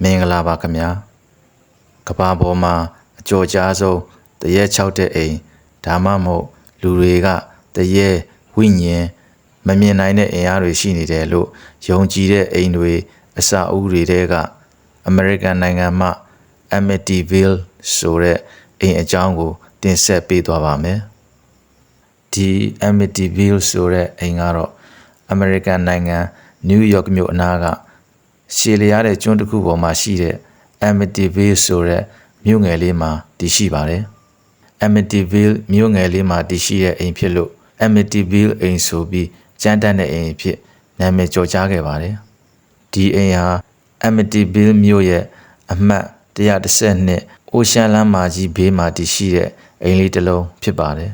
မင်္ဂလာပါခင်ဗျာကဘာပေါ်မှာအကျော်ကြားဆုံးတရဲ6တဲ့အိမ်ဒါမှမဟုတ်လူတွေကတရဲဝိညာဉ်မမြင်နိုင်တဲ့အင်အားတွေရှိနေတယ်လို့ယုံကြည်တဲ့အိမ်တွေအစအဦးတွေတဲကအမေရိကန်နိုင်ငံမှ Amityville ဆိုတဲ့အိမ်အကြောင်းကိုတင်ဆက်ပေးသွားပါမယ်ဒီ Amityville ဆိုတဲ့အိမ်ကတော့အမေရိကန်နိုင်ငံနယူးယောက်မြို့အနားကရှည်လျားတဲ့ကျွန်းတစ်ခုပေါ်မှာရှိတဲ့ Amityville ဆိုတဲ့မြို့ငယ်လေးမှာတည်ရှိပါတယ်။ Amityville မြို့ငယ်လေးမှာတည်ရှိတဲ့အိမ်ဖြစ်လို့ Amityville အိမ်ဆိုပြီးကျမ်းတတ်တဲ့အိမ်ဖြစ်နာမည်ကျော်ကြားခဲ့ပါတယ်။ဒီအိမ်ဟာ Amityville မြို့ရဲ့အမှတ်112 Ocean လမ်းမကြီးဘေးမှာတည်ရှိတဲ့အိမ်လေးတစ်လုံးဖြစ်ပါတယ်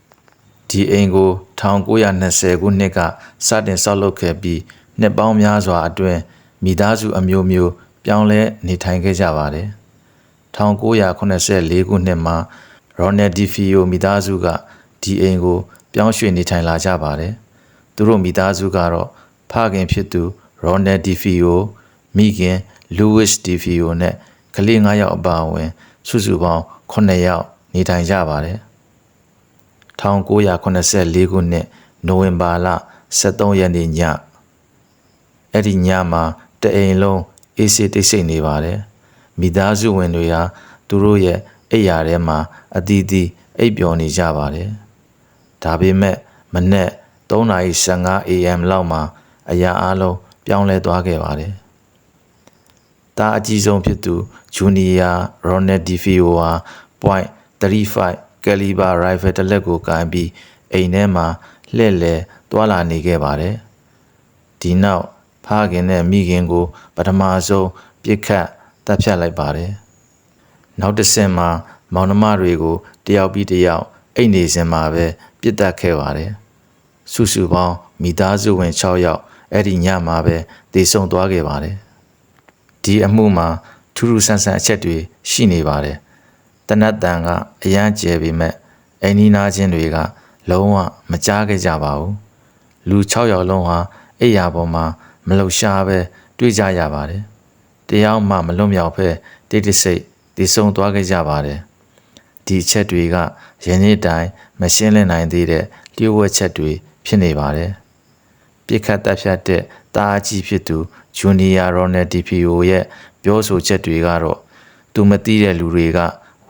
။ဒီအိမ်ကို1920ခုနှစ်ကစတင်ဆောက်လုပ်ခဲ့ပြီးနှစ်ပေါင်းများစွာအတွင်းမိသားစုအမျိုးမျိုးပြောင်းလဲနေထိုင်ခဲ့ကြပါတယ်။1984ခုနှစ်မှာရော်နယ်ဒီဖီယိုမိသားစုကဒီအိမ်ကိုပြောင်းရွှေ့နေထိုင်လာကြပါတယ်။သူတို့မိသားစုကတော့ဖခင်ဖြစ်သူရော်နယ်ဒီဖီယိုမိခင်လူးဝစ်ဒီဖီယိုနဲ့ကလေး9ယောက်အပါအဝင်စုစုပေါင်း9ယောက်နေထိုင်ကြပါတယ်။1984ခုနှစ်နိုဝင်ဘာလ23ရက်နေ့ညအဲ့ဒီညမှာတအိမ်လုံးအေးဆေးတိတ်ဆိတ်နေပါတယ်မိသားစုဝင်တွေဟာသူတို့ရဲ့အိပ်ယာထဲမှာအသီးသီးအိပ်ပျော်နေကြပါတယ်ဒါပေမဲ့မနေ့3:15 AM လောက်မှာအရာအလုံးပြောင်းလဲသွားခဲ့ပါတယ်တာအကြီးဆုံးဖြစ်သူဂျူနီယာရော်နယ်ဒီဖီယိုဟာ.35 caliber rifle တစ်လက်ကိုကိုင်ပြီးအိမ်ထဲမှာလှည့်လည်သွားလာနေခဲ့ပါတယ်ဒီနောက်ဖခင်နဲ့မိခင်ကိုပထမဆုံးပြစ်ခတ်တပ်ဖြတ်လိုက်ပါတယ်။နောက်တစ်ဆင့်မှာမောင်နှမတွေကိုတယောက်ပြီးတယောက်အိတ်နေစဉ်မှာပဲပြစ်တက်ခဲ့ပါတယ်။စုစုပေါင်းမိသားစုဝင်6ယောက်အဲ့ဒီညမှာပဲသေဆုံးသွားခဲ့ပါတယ်။ဒီအမှုမှာထူးထူးဆန်းဆန်းအချက်တွေရှိနေပါတယ်။တနတ်တန်ကအရန်ကျဲပေမဲ့အိမ်နီးနားချင်းတွေကလုံးဝမကြားခဲ့ကြပါဘူး။လူ6ယောက်လုံးဟာအိယာပေါ်မှာမလှရှားပဲတွေ့ကြရပါတယ်။တရားမှမလွတ်မြောက်ဖဲတိတ်တဆိတ်တည်ဆုံသွားခဲ့ကြပါတယ်။ဒီချက်တွေကယနေ့တိုင်မရှင်းလင်းနိုင်သေးတဲ့လျှို့ဝှက်ချက်တွေဖြစ်နေပါတယ်။ပြစ်ခတ်တပ်ဖြတ်တဲ့တာအကြီးဖြစ်သူဂျူနီယာရော်နယ်ဒီဖီယိုရဲ့ပြောဆိုချက်တွေကတော့သူမသိတဲ့လူတွေက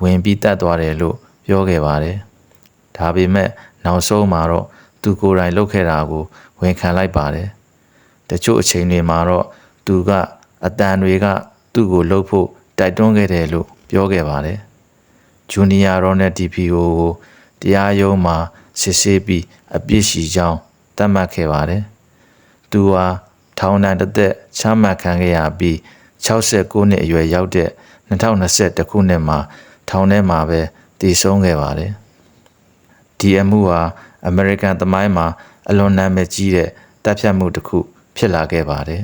ဝင်ပြီးတတ်သွားတယ်လို့ပြောခဲ့ပါတယ်။ဒါပေမဲ့နောက်ဆုံးမှာတော့သူကိုယ်တိုင်လုပ်ခဲ့တာကိုဝန်ခံလိုက်ပါတယ်။တချို့အချိန်တွေမှာတော့သူကအတန်တွေကသူ့ကိုလှုပ်ဖို့တိုက်တွန်းခဲ့တယ်လို့ပြောခဲ့ပါတယ်။ဂျူနီယာရော်နယ်ဒီဖီယိုကိုတရားရုံးမှာစစ်ဆေးပြီးအပြစ်ရှိကြောင်းသတ်မှတ်ခဲ့ပါတယ်။သူဟာထောင်ဒဏ်တစ်သက်ချမှတ်ခံခဲ့ရပြီး69နှစ်အရွယ်ရောက်တဲ့2021ခုနှစ်မှာထောင်ထဲမှာပဲတည်ဆုံးခဲ့ပါတယ်။ဒီအမှုဟာအမေရိကန်သမိုင်းမှာအလွန်နာမည်ကြီးတဲ့တပ်ဖြတ်မှုတစ်ခုဖြစ်လာခဲ့ပါတယ်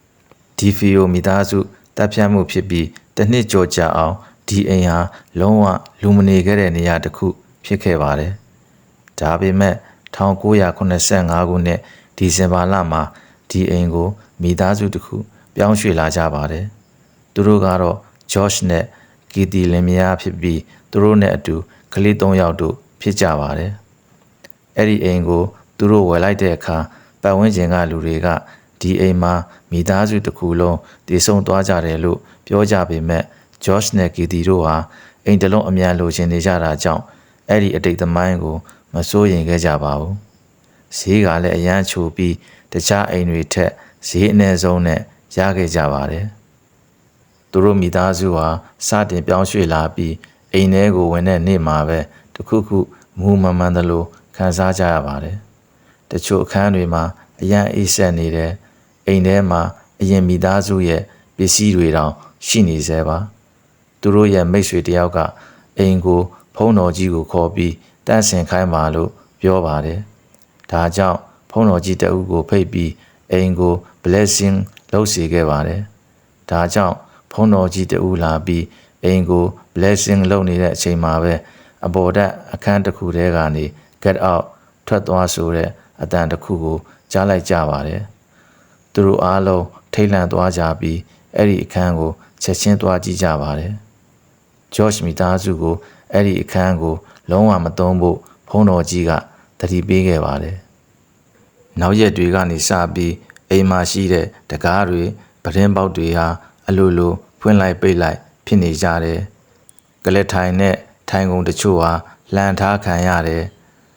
။ဒီဖီယိုမိသားစုတပ်ဖြတ်မှုဖြစ်ပြီးတစ်နှစ်ကျော်ကြာအောင်ဒီအိမ်ဟာလုံးဝလူမနေခဲ့တဲ့နေရာတစ်ခုဖြစ်ခဲ့ပါတယ်။ဒါပေမဲ့1985ခုနှစ်ဒီဇင်ဘာလမှာဒီအိမ်ကိုမိသားစုတစ်ခုပြောင်းရွှေ့လာကြပါတယ်။သူတို့ကတော့ဂျော့ချ်နဲ့ကီတီလင်မယားဖြစ်ပြီးသူတို့နဲ့အတူကလေး3ယောက်တို့ဖြစ်ကြပါတယ်။အဲ့ဒီအိမ်ကိုသူတို့ဝယ်လိုက်တဲ့အခါပတ်ဝန်းကျင်ကလူတွေကဒီအိမ်မှာမိသားစုတစ်ခုလုံးတည်ဆုံသွားကြတယ်လို့ပြောကြပေမဲ့ဂျော့ချ်နဲ့ကီတီတို့ဟာအိမ်တစ်လုံးအမြန်လိုချင်နေကြတာကြောင့်အဲ့ဒီအတိတ်သမိုင်းကိုမစိုးရိမ်ခဲ့ကြပါဘူး။ဈေးကလည်းအရန်ချိုပြီးတခြားအိမ်တွေထက်ဈေးအနည်းဆုံးနဲ့ရခဲ့ကြပါတယ်။သူတို့မိသားစုဟာစတင်ပြောင်းရွှေ့လာပြီးအိမ်ထဲကိုဝင်တဲ့နေ့မှာပဲတခုခုမူမမှန်သလိုခံစားကြရပါတယ်။တချို့အခန်းတွေမှာအရန်အေးဆက်နေတယ်။အိမ်ထဲမှာအရင်မိသားစုရဲ့ပစ္စည်းတွေတောင်ရှိနေသေးပါ။သူတို့ရဲ့မိတ်ဆွေတယောက်ကအိမ်ကိုဖုန်းတော်ကြီးကိုခေါ်ပြီးတန့်စင်ခိုင်းပါလို့ပြောပါတယ်။ဒါကြောင့်ဖုန်းတော်ကြီးတအုပ်ကိုဖိတ်ပြီးအိမ်ကို blessing လုပ်စေခဲ့ပါတယ်။ဒါကြောင့်ဖုန်းတော်ကြီးတအုပ်လာပြီးအိမ်ကို blessing လုပ်နေတဲ့အချိန်မှာပဲအပေါ်တက်အခန်းတစ်ခုထဲကနေ get out ထွက်သွားဆိုတဲ့အတန်တစ်ခုကိုကြားလိုက်ကြပါတယ်။သူတို့အားလုံးထိတ်လန့်သွားကြပြီး အဲ့ဒီအခန်းကိုချက်ချင်းသွားကြည့်ကြပါတယ်။ George မိသားစုကိုအဲ့ဒီအခန်းကိုလုံးဝမသုံးဖို့ဖုန်းတော်ကြီးကသတိပေးခဲ့ပါတယ်။နောက်ရက်တွေကနေစပြီးအိမ်မှာရှိတဲ့တကားတွေပတင်းပေါက်တွေဟာအလိုလိုဖွင့်လိုက်ပိတ်လိုက်ဖြစ်နေကြတယ်။ကလက်ထိုင်နဲ့ထိုင်ကုန်တချို့ဟာလှန်ထားခံရတယ်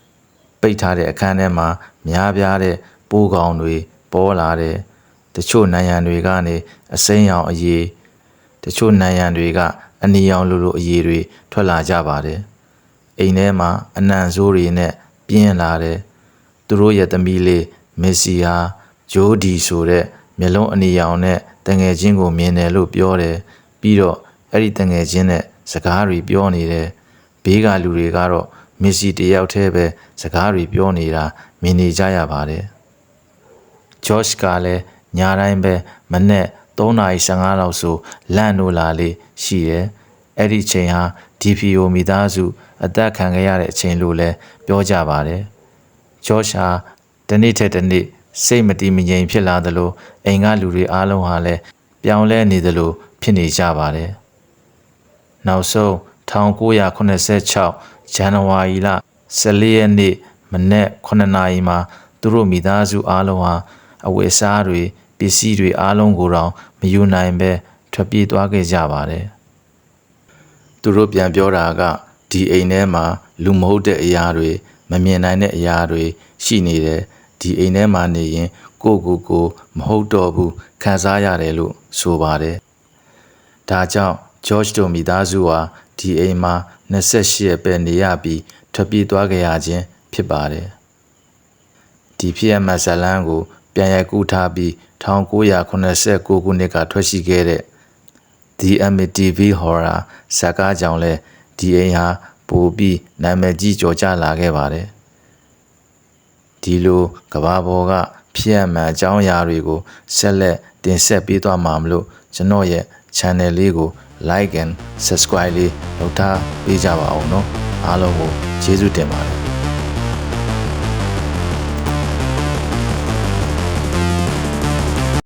။ပိတ်ထားတဲ့အခန်းထဲမှာများပြားတဲ့ပိုးကောင်တွေပေါ်လာတယ်။တချို့နံရံတွေကနေအစိမ်းရောင်အရည်တချို့နံရံတွေကအနီရောင်လိုအရည်တွေထွက်လာကြပါတယ်။အိမ်ထဲမှာအနံ့ဆိုးတွေနဲ့ပြင်းလာတယ်။သူတို့ရဲ့သမီးလေးမက်ဆီဟာဂျိုးဒီဆိုတဲ့မျက်လုံးအနီရောင်နဲ့တငယ်ချင်းကိုမြင်တယ်လို့ပြောတယ်။ပြီးတော့အဲ့ဒီတငယ်ချင်းနဲ့စကားတွေပြောနေတယ်။ဘေးကလူတွေကတော့မက်ဆီတယောက်တည်းပဲစကားတွေပြောနေတာမြင်နေကြရပါတယ်။ George ကလည်းညတိုင်းပဲမနေ့3:15လောက်ဆိုလန့်နိုးလာလေးရှိတယ်။အဲ့ဒီချိန်ဟာ DPO မိသားစုအသက်ခံခဲ့ရတဲ့အချိန်လို့လည်းပြောကြပါတယ်။ George ဟာတနေ့ထက်တနေ့စိတ်မတည်မငြိမ်ဖြစ်လာသလိုအိမ်ကလူတွေအားလုံးဟာလည်းပြောင်းလဲနေသလိုဖြစ်နေကြပါတယ်။နောက်ဆုံး1986ဇန်နဝါရီလ14ရက်နေ့မနေ့9နာရီမှာသူတို့မိသားစုအားလုံးဟာအဝတ်အစားတွေပစ္စည်းတွေအားလုံးကိုတော့မယူနိုင်ပဲထွက်ပြေးသွားခဲ့ကြပါတယ်။သူတို့ပြန်ပြောတာကဒီအိမ်ထဲမှာလူမဟုတ်တဲ့အရာတွေမမြင်နိုင်တဲ့အရာတွေရှိနေတယ်ဒီအိမ်ထဲမှာနေရင်ကိုမဟုတ်တော့ဘူးခံစားရတယ်လို့ဆိုပါတယ်။ဒါကြောင့် George တို့မိသားစုဟာဒီအိမ်မှာ28ရက်ပဲနေရပြီးထွက်ပြေးသွားခဲ့ရခြင်းဖြစ်ပါတယ်။ဒီဖြစ်ရမှဇာတ်လမ်းကိုပြန်ရိုက်ကူးထားပြီး1989ခုနှစ်ကထွက်ရှိခဲ့တဲ့ The Amityville Horror ဇာတ်ကားကြောင့်လဲဒီအိမ်ဟာပိုပြီးနာမည်ကြီးကျော်ကြားလာခဲ့ပါတယ်။ဒီလိုကဘာပေါ်ကဖြစ်ရမှန်အကြောင်းအရာတွေကိုဆက်လက်တင်ဆက်ပေးသွားမှာမလို့ကျွန်တော်ရဲ့ channel လေးကို like and subscribe လေးလုပ်ထားပေးကြပါအောင်နော်အားလုံးကိုကျေးဇူးတင်ပါတယ်